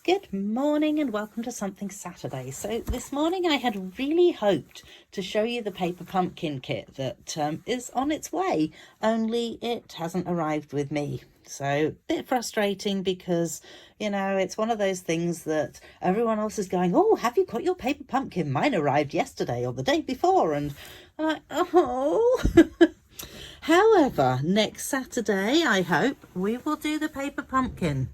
Good morning and welcome to Something Saturday. So this morning I had really hoped to show you the paper pumpkin kit that is on its way, only it hasn't arrived with me. So a bit frustrating because, you know, it's one of those things that everyone else is going, oh, have you got your paper pumpkin? Mine arrived yesterday or the day before. And I'm like, oh. However, next Saturday, I hope, we will do the paper pumpkin.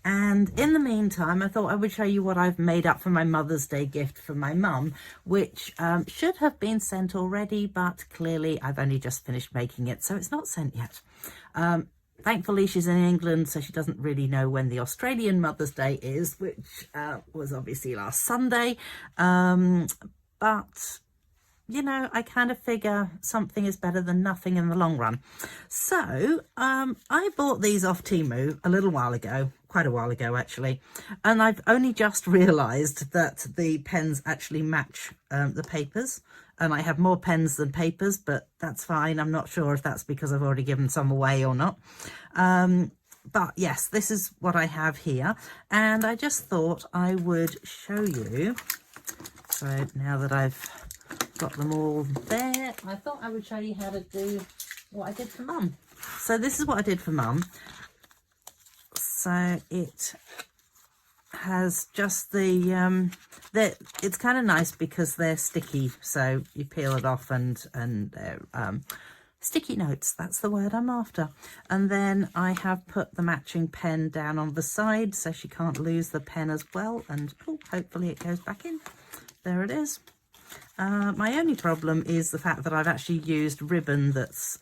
And in the meantime, I thought I would show you what I've made up for my Mother's Day gift for my mum, which should have been sent already, but clearly I've only just finished making it, so it's not sent yet. Thankfully, she's in England, so she doesn't really know when the Australian Mother's Day is, which was obviously last Sunday. But you know, I kind of figure something is better than nothing in the long run. So I bought these off Temu a little while ago, quite a while ago actually, and I've only just realised that the pens actually match the papers, and I have more pens than papers, but that's fine. I'm not sure if that's because I've already given some away or not. But yes, this is what I have here, and I just thought I would show you. So now that I've got them all there, I thought I would show you how to do what I did for Mum. So this is what I did for Mum. So it has just the it's kind of nice because they're sticky, so you peel it off and they're sticky notes, that's the word I'm after. And then I have put the matching pen down on the side so she can't lose the pen as well, and oh, hopefully it goes back in. There it is. My only problem is the fact that I've actually used ribbon that's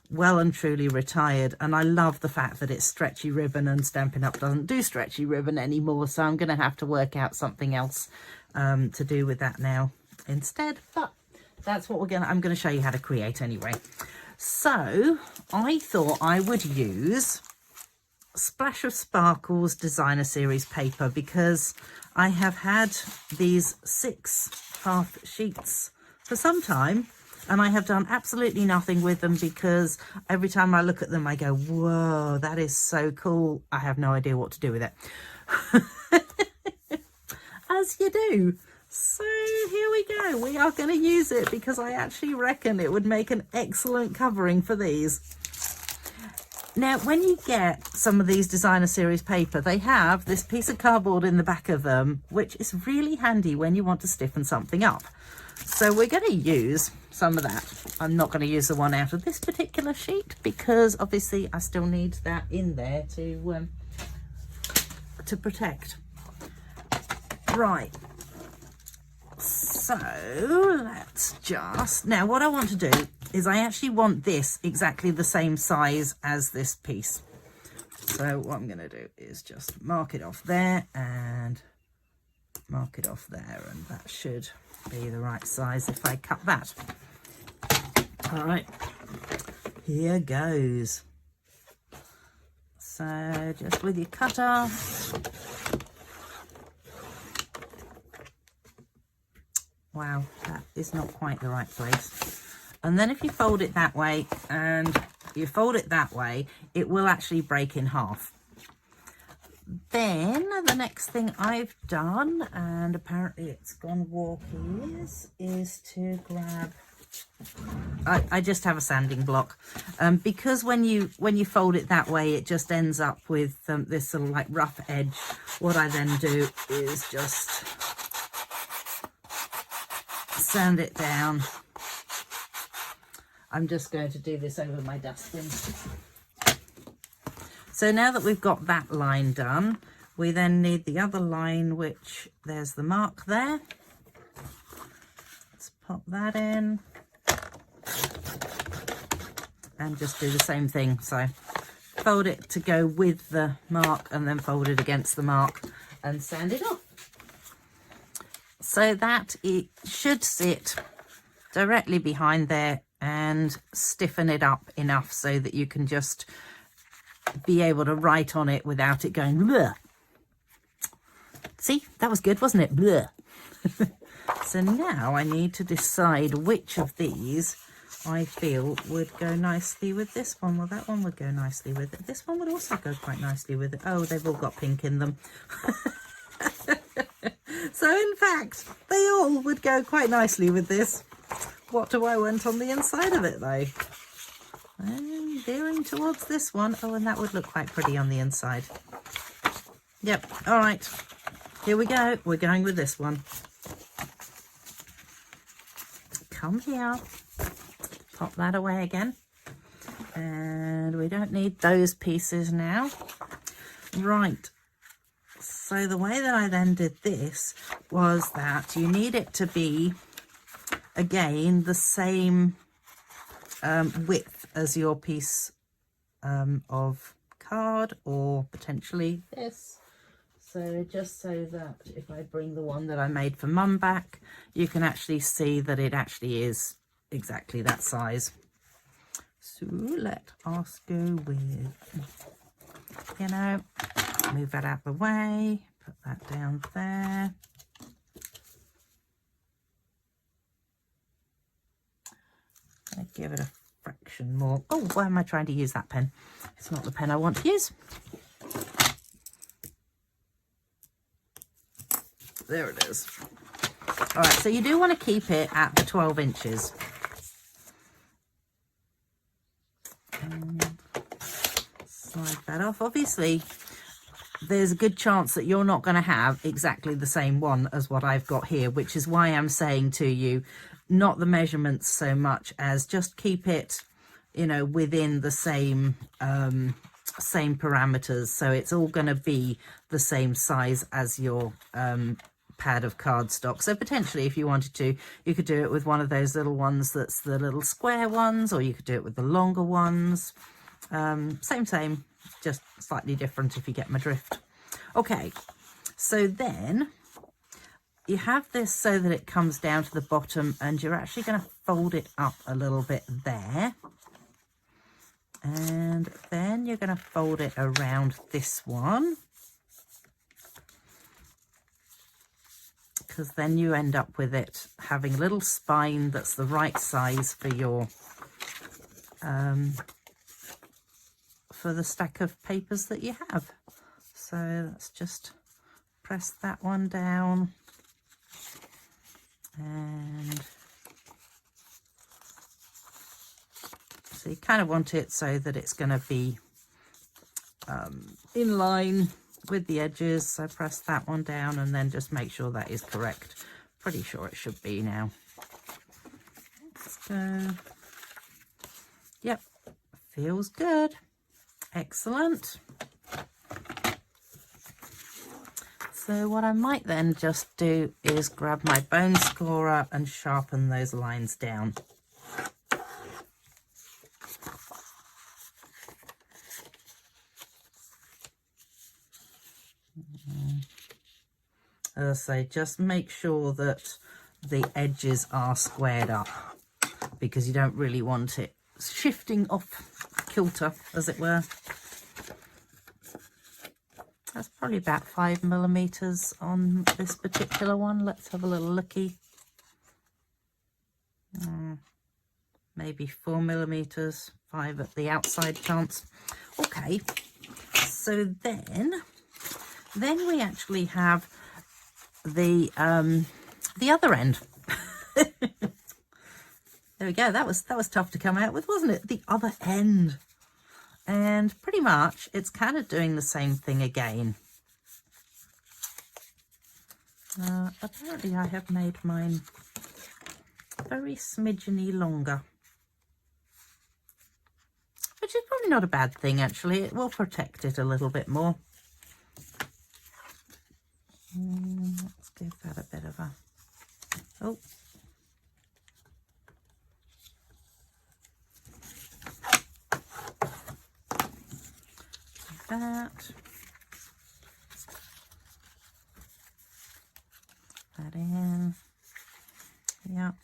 well and truly retired, and I love the fact that it's stretchy ribbon, and Stampin' Up! Doesn't do stretchy ribbon anymore, so I'm going to have to work out something else to do with that now instead. But that's what I'm going to show you how to create anyway. So I thought I would use Splash of Sparkles Designer Series paper because I have had these 6 half sheets for some time, and I have done absolutely nothing with them because every time I look at them I go, whoa, that is so cool. I have no idea what to do with it. As you do. So here we go. We are going to use it because I actually reckon it would make an excellent covering for these. Now, when you get some of these designer series paper, they have this piece of cardboard in the back of them, which is really handy when you want to stiffen something up. So we're going to use some of that. I'm not going to use the one out of this particular sheet because obviously I still need that in there to protect. Right. So let's just, now what I want to do is I actually want this exactly the same size as this piece. So what I'm going to do is just mark it off there and mark it off there, and that should be the right size if I cut that. All right, here goes. So just with your cutter, wow, that is not quite the right place. And then if you fold it that way and you fold it that way, it will actually break in half. Then the next thing I've done, and apparently it's gone wonky, is to grab, I just have a sanding block, because when you fold it that way, it just ends up with this sort of like rough edge. What I then do is just sand it down. I'm just going to do this over my dustbin. So now that we've got that line done, we then need the other line, which there's the mark there. Let's pop that in and just do the same thing. So fold it to go with the mark and then fold it against the mark and sand it off. So that it should sit directly behind there and stiffen it up enough so that you can just be able to write on it without it going bleh. See, that was good, wasn't it? Bleh. So now I need to decide which of these I feel would go nicely with this one. Well, that one would go nicely with it. This one would also go quite nicely with it. Oh, they've all got pink in them. So in fact, they all would go quite nicely with this. What do I want on the inside of it though? I'm veering towards this one. Oh, and that would look quite pretty on the inside. Yep, all right. Here we go. We're going with this one. Come here. Pop that away again. And we don't need those pieces now. Right. So the way that I then did this was that you need it to be, again, the same width as your piece of card, or potentially this. So just so that if I bring the one that I made for Mum back, you can actually see that it actually is exactly that size. So let us go with, you know, move that out the way, put that down there. I give it a fraction more. Oh, why am I trying to use that pen? It's not the pen I want to use. There it is. All right, so you do want to keep it at the 12 inches. And slide that off. Obviously, there's a good chance that you're not going to have exactly the same one as what I've got here, which is why I'm saying to you, not the measurements so much as just keep it, you know, within the same same parameters. So it's all going to be the same size as your pad of cardstock. So potentially, if you wanted to, you could do it with one of those little ones that's the little square ones, or you could do it with the longer ones. Same, just slightly different, if you get my drift. Okay, so then you have this so that it comes down to the bottom, and you're actually going to fold it up a little bit there. And then you're going to fold it around this one, because then you end up with it having a little spine that's the right size for your for the stack of papers that you have. So let's just press that one down, and so you kind of want it so that it's going to be in line with the edges. So press that one down and then just make sure that is correct. Pretty sure it should be now. Let's go. Yep, feels good. Excellent. So what I might then just do is grab my bone scorer and sharpen those lines down. As I say, just make sure that the edges are squared up, because you don't really want it shifting off kilter, as it were. That's probably about 5 millimeters on this particular one. Let's have a little looky. Maybe 4 millimeters, 5 at the outside chance. Okay, so then we actually have the other end. There we go. That was tough to come out with, wasn't it? The other end. And pretty much it's kind of doing the same thing again. Apparently I have made mine very smidgeny longer, which is probably not a bad thing, actually. It will protect it a little bit more. Let's give that a bit of a... Oh. Like that in. Yep.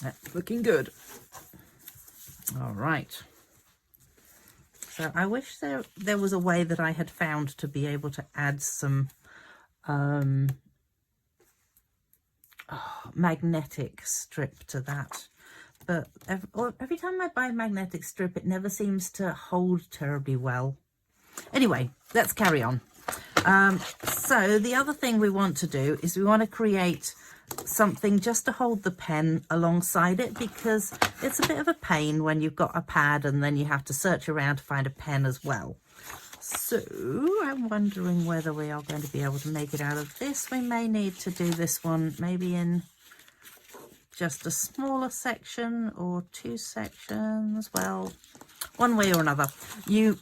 That's looking good. All right. So I wish there was a way that I had found to be able to add some magnetic strip to that. But every time I buy magnetic strip, it never seems to hold terribly well. Anyway, let's carry on. So the other thing we want to do is we want to create something just to hold the pen alongside it, because it's a bit of a pain when you've got a pad and then you have to search around to find a pen as well. So I'm wondering whether we are going to be able to make it out of this. We may need to do this one maybe in just a smaller section or 2 sections. Well, one way or another. You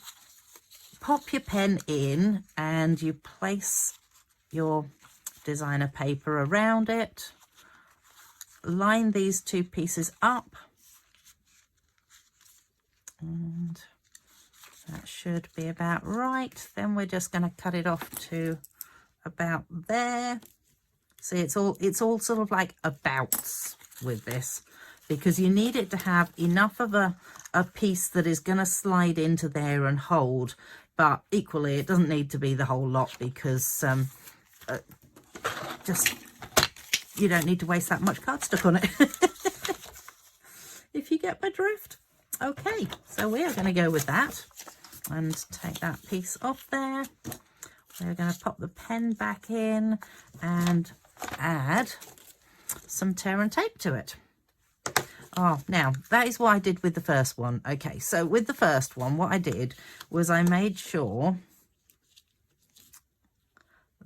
pop your pen in and you place your designer paper around it. Line these 2 pieces up. And that should be about right. Then we're just going to cut it off to about there. See, it's all sort of like abouts with this, because you need it to have enough of a piece that is going to slide into there and hold, but equally it doesn't need to be the whole lot, because just you don't need to waste that much cardstock on it. If you get my drift. Okay, so we are going to go with that and take that piece off there. We're going to pop the pen back in and add some tear and tape to it. Oh, now that is what I did with the first one. Okay, so with the first one, what I did was I made sure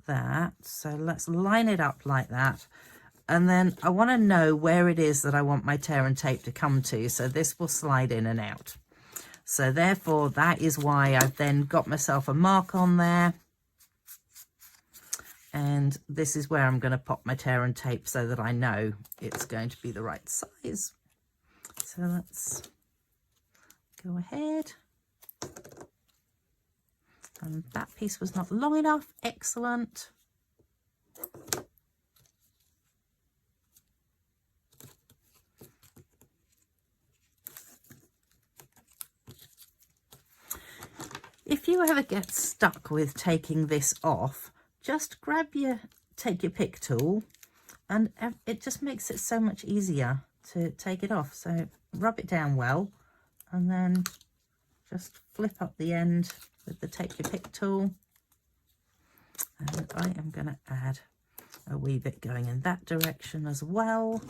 that, so let's line it up like that. And then I want to know where it is that I want my tear and tape to come to. So this will slide in and out. So therefore, that is why I've then got myself a mark on there. And this is where I'm going to pop my tear and tape so that I know it's going to be the right size. So let's go ahead. And that piece was not long enough. Excellent. If you ever get stuck with taking this off, just take your pick tool, and it just makes it so much easier to take it off. So rub it down well, and then just flip up the end with the take your pick tool. And I am going to add a wee bit going in that direction as well.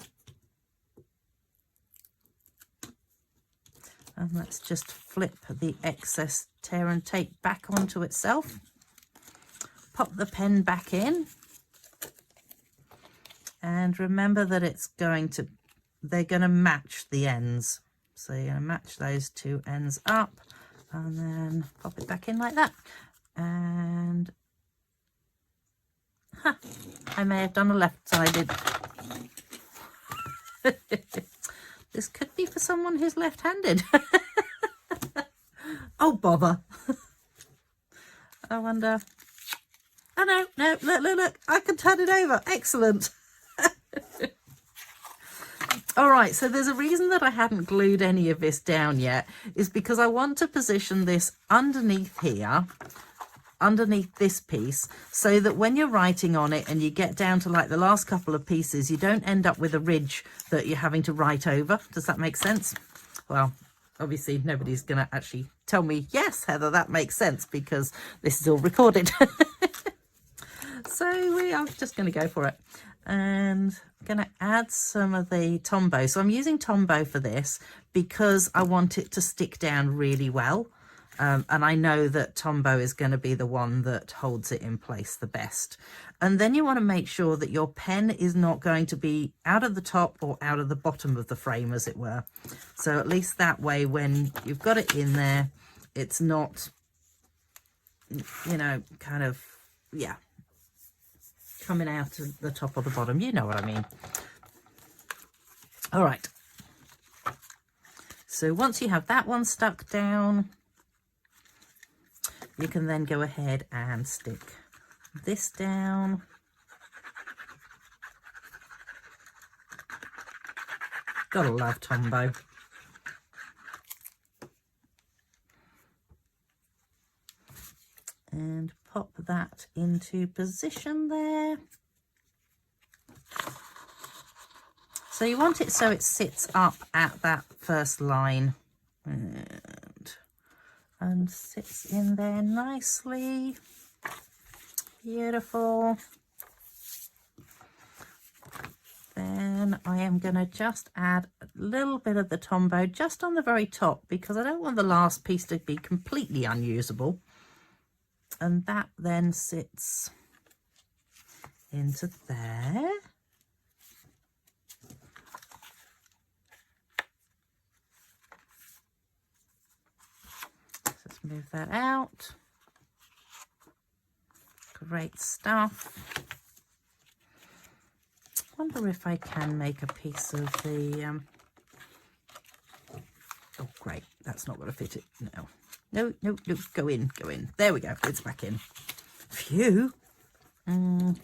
And let's just flip the excess tear and tape back onto itself. Pop the pen back in. And remember that they're going to match the ends. So you're going to match those 2 ends up and then pop it back in like that. And I may have done a left-sided. This could be for someone who's left-handed. Oh, bother. I wonder. Oh, no, look, I can turn it over. Excellent. All right, so there's a reason that I hadn't glued any of this down yet, is because I want to position this underneath here, underneath this piece, so that when you're writing on it and you get down to like the last couple of pieces, you don't end up with a ridge that you're having to write over. Does that make sense? Well, obviously nobody's going to actually tell me, yes, Heather, that makes sense, because this is all recorded. So we are just going to go for it. And I'm going to add some of the Tombow. So I'm using Tombow for this because I want it to stick down really well. And I know that Tombow is going to be the one that holds it in place the best. And then you want to make sure that your pen is not going to be out of the top or out of the bottom of the frame, as it were. So at least that way, when you've got it in there, it's not, you know, kind of, yeah, coming out of the top or the bottom. You know what I mean. All right. So once you have that one stuck down, you can then go ahead and stick this down. Gotta love Tombow. And pop that into position there. So you want it so it sits up at that first line. And and sits in there nicely. Beautiful. Then I am going to just add a little bit of the Tombow just on the very top, because I don't want the last piece to be completely unusable. And that then sits into there. Let's move that out. Great stuff. Wonder if I can make a piece of the oh great, that's not going to fit it. No, go in. There we go, it's back in. Phew. I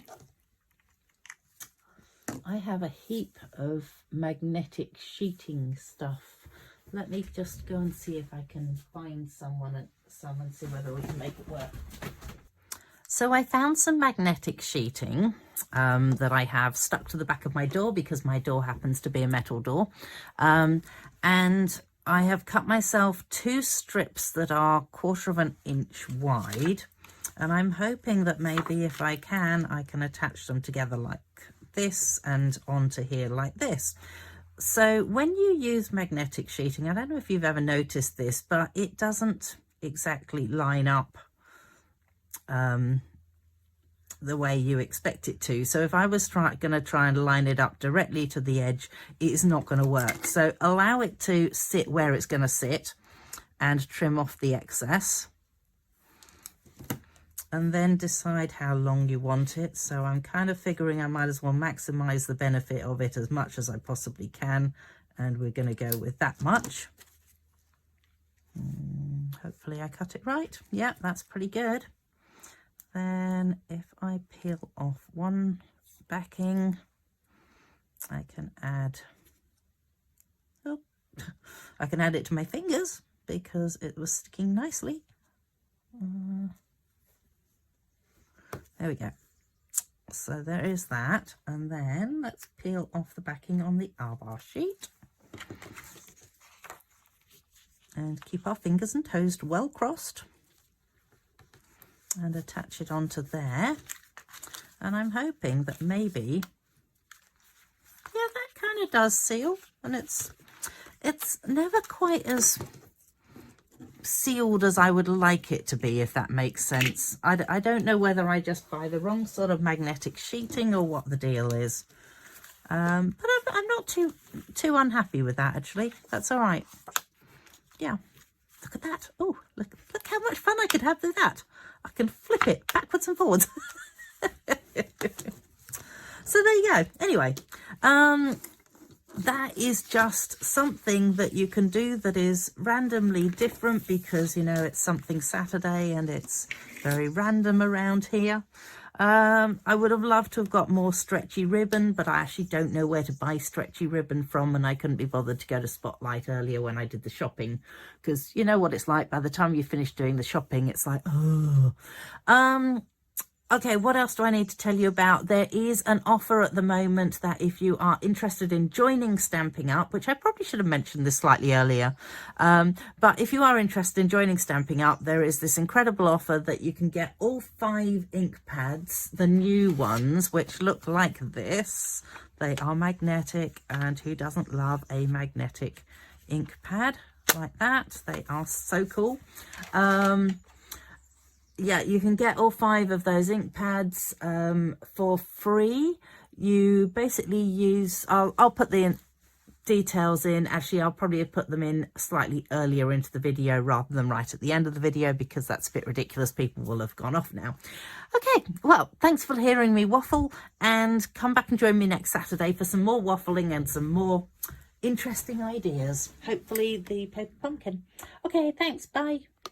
have a heap of magnetic sheeting stuff. Let me just go and see if I can find some and see whether we can make it work. So I found some magnetic sheeting that I have stuck to the back of my door, because my door happens to be a metal door. And I have cut myself 2 strips that are 1/4 inch wide. And I'm hoping that maybe if I can attach them together like this and onto here like this. So when you use magnetic sheeting, I don't know if you've ever noticed this, but it doesn't exactly line up the way you expect it to. So if I was going to try and line it up directly to the edge, it's not going to work. So allow it to sit where it's going to sit and trim off the excess. And then decide how long you want it. So I'm kind of figuring I might as well maximize the benefit of it as much as I possibly can. And we're going to go with that much. Hopefully I cut it right. Yeah, that's pretty good. Then if I peel off one backing, I can add, I can add it to my fingers because it was sticking nicely. There we go. So there is that. And then let's peel off the backing on the R-bar sheet. And keep our fingers and toes well crossed. And attach it onto there. And I'm hoping that maybe, yeah, that kind of does seal. And it's never quite as sealed as I would like it to be, if that makes sense. I don't know whether I just buy the wrong sort of magnetic sheeting or what the deal is. But I'm not too unhappy with that, actually. That's all right. Yeah, look at that. Oh, look how much fun I could have with that. I can flip it backwards and forwards. So there you go. Anyway, that is just something that you can do that is randomly different, because, you know, it's something Saturday and it's very random around here. I would have loved to have got more stretchy ribbon, but I actually don't know where to buy stretchy ribbon from, and I couldn't be bothered to go to Spotlight earlier when I did the shopping, because you know what it's like. By the time you finish doing the shopping, it's like, oh. Okay, what else do I need to tell you about? There is an offer at the moment that if you are interested in joining Stampin' Up, which I probably should have mentioned this slightly earlier, but if you are interested in joining Stampin' Up, there is this incredible offer that you can get all 5 ink pads, the new ones, which look like this. They are magnetic, and who doesn't love a magnetic ink pad like that? They are so cool. Yeah, you can get all 5 of those ink pads for free. You basically use, I'll put the details in. Actually, I'll probably put them in slightly earlier into the video rather than right at the end of the video, because that's a bit ridiculous. People will have gone off now. Okay, well, thanks for hearing me waffle, and come back and join me next Saturday for some more waffling and some more interesting ideas. Hopefully the paper pumpkin. Okay, thanks, bye.